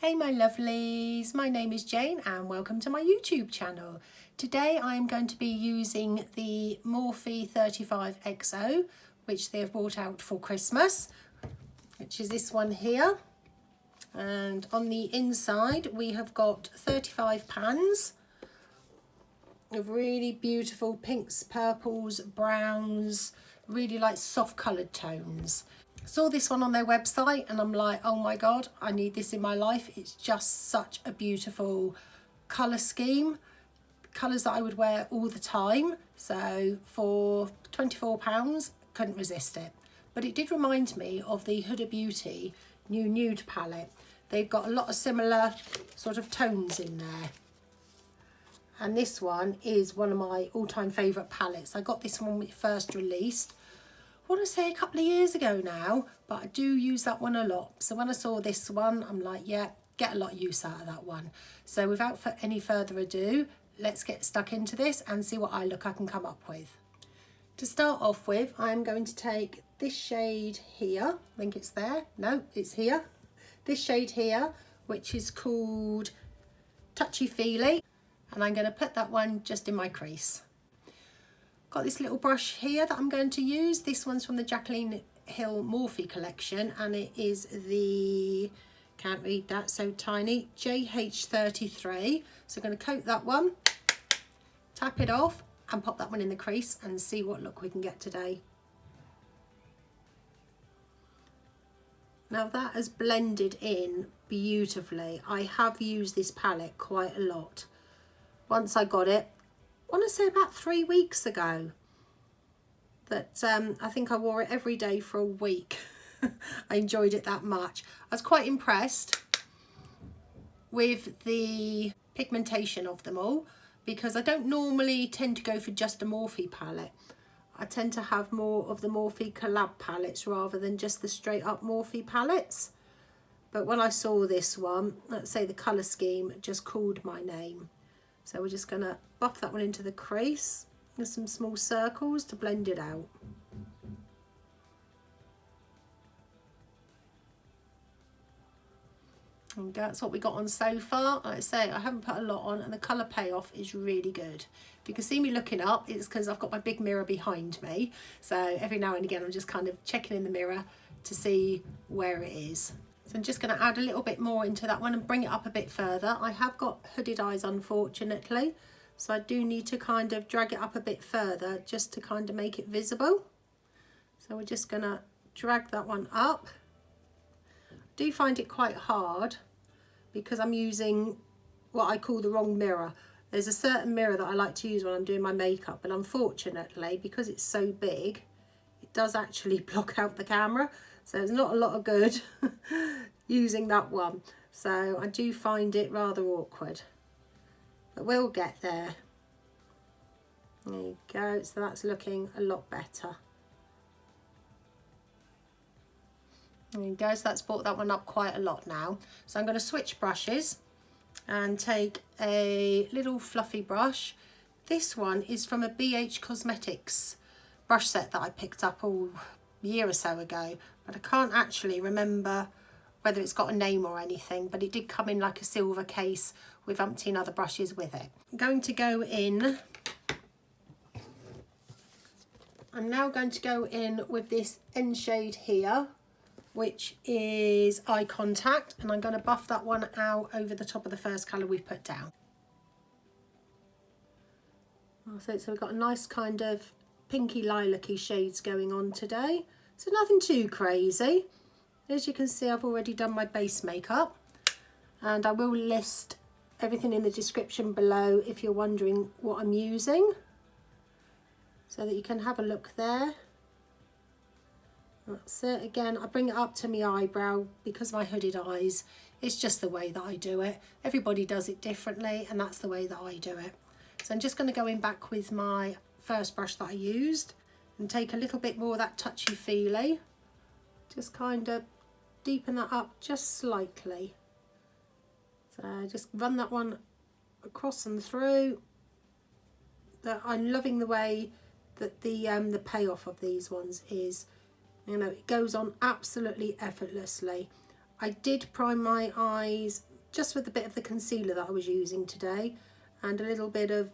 Hey my lovelies, my name is Jane and welcome to my YouTube channel. Today I am going to be using the Morphe 35XO, which they have brought out for Christmas, which is this one here. And on the inside we have got 35 pans of really beautiful pinks, purples, browns, really like soft coloured tones. Saw this one on their website and I'm like, oh my god, I need this in my life. It's just such a beautiful colour scheme, colours that I would wear all the time. So for £24, couldn't resist it. But it did remind me of the Huda Beauty new nude palette. They've got a lot of similar sort of tones in there. And this one is one of my all-time favourite palettes. I got this one when it first released. I want to say a couple of years ago now, but I do use that one a lot. So when I saw this one, I'm like, yeah, get a lot of use out of that one. So without any further ado, let's get stuck into this and see what eye look I can come up with. To start off with, I'm going to take this shade here. I think it's there. No, it's here. This shade here, which is called Touchy Feely. And I'm going to put that one just in my crease. Got this little brush here that I'm going to use. This one's from the Jacqueline Hill Morphe collection and it is the, can't read that, so tiny, JH33. So I'm going to coat that one, tap it off and pop that one in the crease and see what look we can get today. Now that has blended in beautifully. I have used this palette quite a lot. Once I got it, I want to say about 3 weeks ago, that I think I wore it every day for a week. I enjoyed it that much. I was quite impressed with the pigmentation of them all because I don't normally tend to go for just a Morphe palette. I tend to have more of the Morphe collab palettes rather than just the straight up Morphe palettes. But when I saw this one, let's say the colour scheme just called my name. So we're just going to buff that one into the crease with some small circles to blend it out. And that's what we got on so far. Like I say, I haven't put a lot on and the colour payoff is really good. If you can see me looking up, it's because I've got my big mirror behind me. So every now and again I'm just kind of checking in the mirror to see where it is. So I'm just going to add a little bit more into that one and bring it up a bit further. I have got hooded eyes unfortunately, so I do need to kind of drag it up a bit further just to kind of make it visible. So we're just going to drag that one up. I do find it quite hard because I'm using what I call the wrong mirror. There's a certain mirror that I like to use when I'm doing my makeup, but unfortunately because it's so big it does actually block out the camera. So there's not a lot of good using that one. So I do find it rather awkward. But we'll get there. There you go. So that's looking a lot better. There you go. So that's brought that one up quite a lot now. So I'm going to switch brushes and take a little fluffy brush. This one is from a BH Cosmetics brush set that I picked up a year or so ago, but I can't actually remember whether it's got a name or anything, but it did come in like a silver case with umpteen other brushes with it. I'm going to go in, I'm now going to go in with this end shade here, which is Eye Contact, and I'm going to buff that one out over the top of the first colour we've put down. So we've got a nice kind of pinky lilac-y shades going on today. So nothing too crazy. As you can see, I've already done my base makeup and I will list everything in the description below if you're wondering what I'm using, so that you can have a look there. That's it. Again, I bring it up to my eyebrow because of my hooded eyes. It's just the way that I do it. Everybody does it differently and that's the way that I do it. So I'm just going to go in back with my first brush that I used and take a little bit more of that touchy feely, just kind of deepen that up just slightly. So just run that one across and through. I'm loving the way that the payoff of these ones is, you know, it goes on absolutely effortlessly. I did prime my eyes just with a bit of the concealer that I was using today, and a little bit of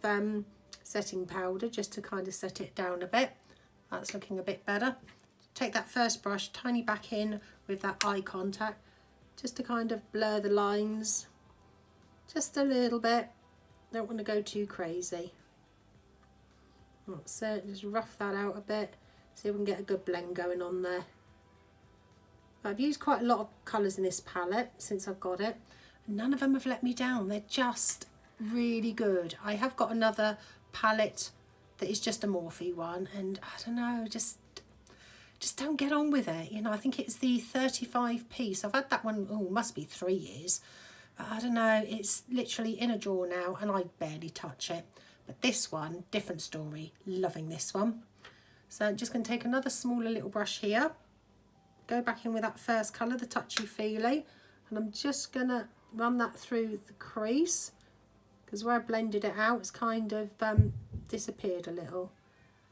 setting powder just to kind of set it down a bit. That's looking a bit better. Take that first brush, tiny back in with that eye contact, just to kind of blur the lines just a little bit. Don't want to go too crazy. That's it, just rough that out a bit, see if we can get a good blend going on there. I've used quite a lot of colours in this palette since I've got it. None of them have let me down. They're just really good. I have got another palette that is just a Morphe one, and I don't know, just don't get on with it. You know, I think it's the 35 piece. I've had that one, oh, must be 3 years. But I don't know, it's literally in a drawer now and I barely touch it. But this one, different story, loving this one. So I'm just going to take another smaller little brush here, go back in with that first colour, the touchy-feely, and I'm just going to run that through the crease, because where I blended it out, it's kind of disappeared a little.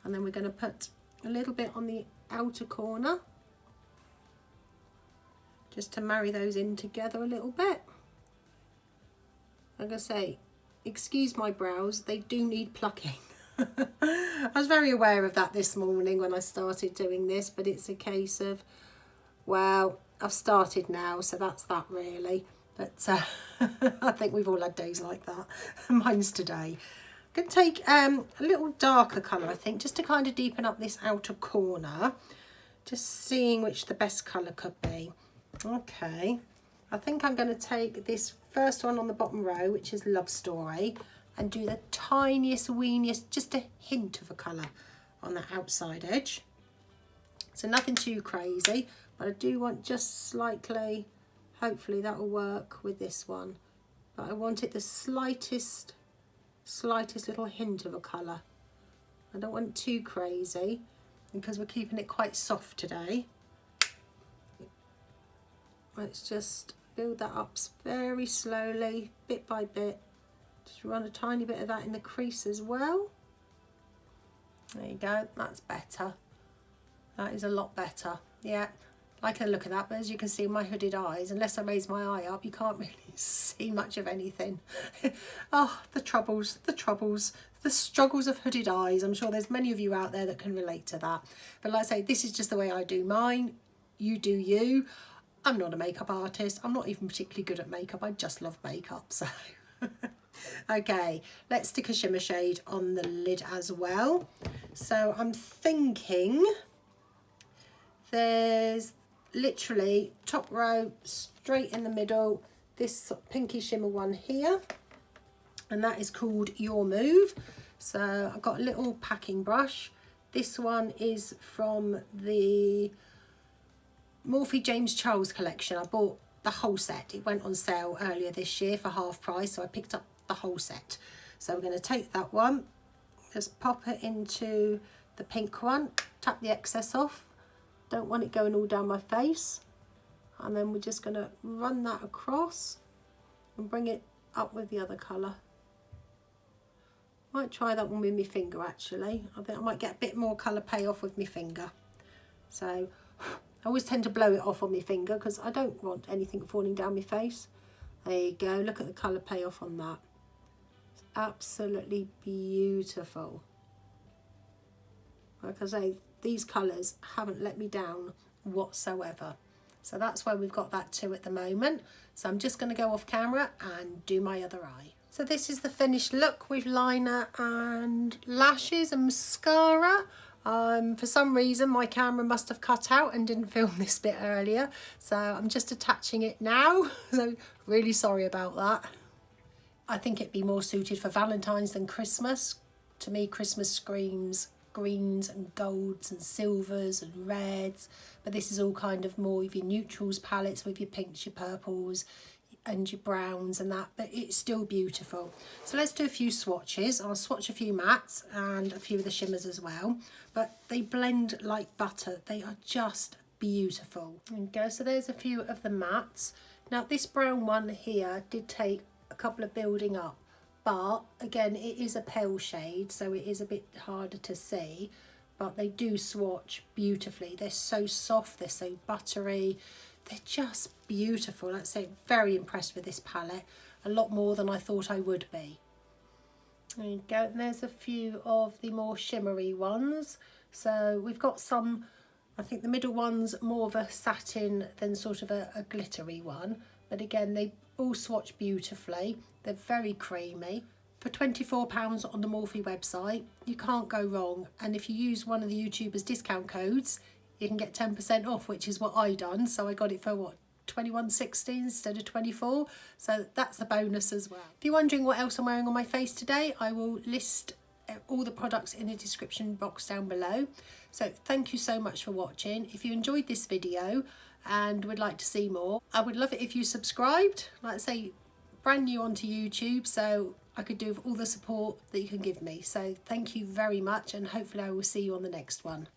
And then we're going to put a little bit on the outer corner, just to marry those in together a little bit. Like I say, excuse my brows, they do need plucking. I was very aware of that this morning when I started doing this, but it's a case of, well, I've started now, so that's that really. But I think we've all had days like that. Mine's today. I'm going to take a little darker colour, I think, just to kind of deepen up this outer corner. Just seeing which the best colour could be. Okay, I think I'm going to take this first one on the bottom row, which is Love Story, and do the tiniest, weeniest, just a hint of a colour on that outside edge. So nothing too crazy, but I do want just slightly, hopefully that will work with this one. But I want it the slightest little hint of a colour. I don't want it too crazy because we're keeping it quite soft today. Let's just build that up very slowly, bit by bit. Just run a tiny bit of that in the crease as well. There you go, that's better. That is a lot better. Yeah, like the look of that, but as you can see my hooded eyes, unless I raise my eye up, you can't really see much of anything. Oh, the troubles, the struggles of hooded eyes. I'm sure there's many of you out there that can relate to that. But like I say, this is just the way I do mine. You do you. I'm not a makeup artist. I'm not even particularly good at makeup. I just love makeup, so... Okay, let's stick a shimmer shade on the lid as well. So I'm thinking there's literally top row straight in the middle, this pinky shimmer one here, and that is called Your Move. So I've got a little packing brush. This one is from the Morphe James Charles collection. I bought the whole set. It went on sale earlier this year for half price, so I picked up the whole set. So we're going to take that one, just pop it into the pink one, tap the excess off, don't want it going all down my face, and then we're just going to run that across and bring it up with the other colour. Might try that one with my finger actually. I think I might get a bit more colour payoff with my finger. So I always tend to blow it off on my finger because I don't want anything falling down my face. There you go, look at the colour payoff on that. It's absolutely beautiful. Like I say, these colours haven't let me down whatsoever. So that's where we've got that too at the moment. So I'm just going to go off camera and do my other eye. So this is the finished look with liner and lashes and mascara. For some reason my camera must have cut out and didn't film this bit earlier, so I'm just attaching it now. So really sorry about that. I think it'd be more suited for Valentine's than Christmas. To me, Christmas screams greens and golds and silvers and reds, but this is all kind of more of your neutrals palettes with your pinks, your purples and your browns and that, but it's still beautiful. So let's do a few swatches. I'll swatch a few mattes and a few of the shimmers as well, but they blend like butter. They are just beautiful. There you go. So there's a few of the mattes. Now this brown one here did take a couple of building up, but again it is a pale shade, so it is a bit harder to see, but they do swatch beautifully. They're so soft, they're so buttery, they're just beautiful. I'd say very impressed with this palette, a lot more than I thought I would be. There you go, and there's a few of the more shimmery ones. So we've got some, I think the middle one's more of a satin than sort of a glittery one, but again they all swatch beautifully. They're very creamy. For £24 on the Morphe website, you can't go wrong, and if you use one of the YouTubers' discount codes, you can get 10% off, which is what I done. So I got it for what, £21.60 instead of £24, so that's a bonus as well. If you're wondering what else I'm wearing on my face today, I will list all the products in the description box down below. So thank you so much for watching. If you enjoyed this video and would like to see more, I would love it if you subscribed. Like I say, brand new onto YouTube, so I could do with all the support that you can give me. So thank you very much, and hopefully I will see you on the next one.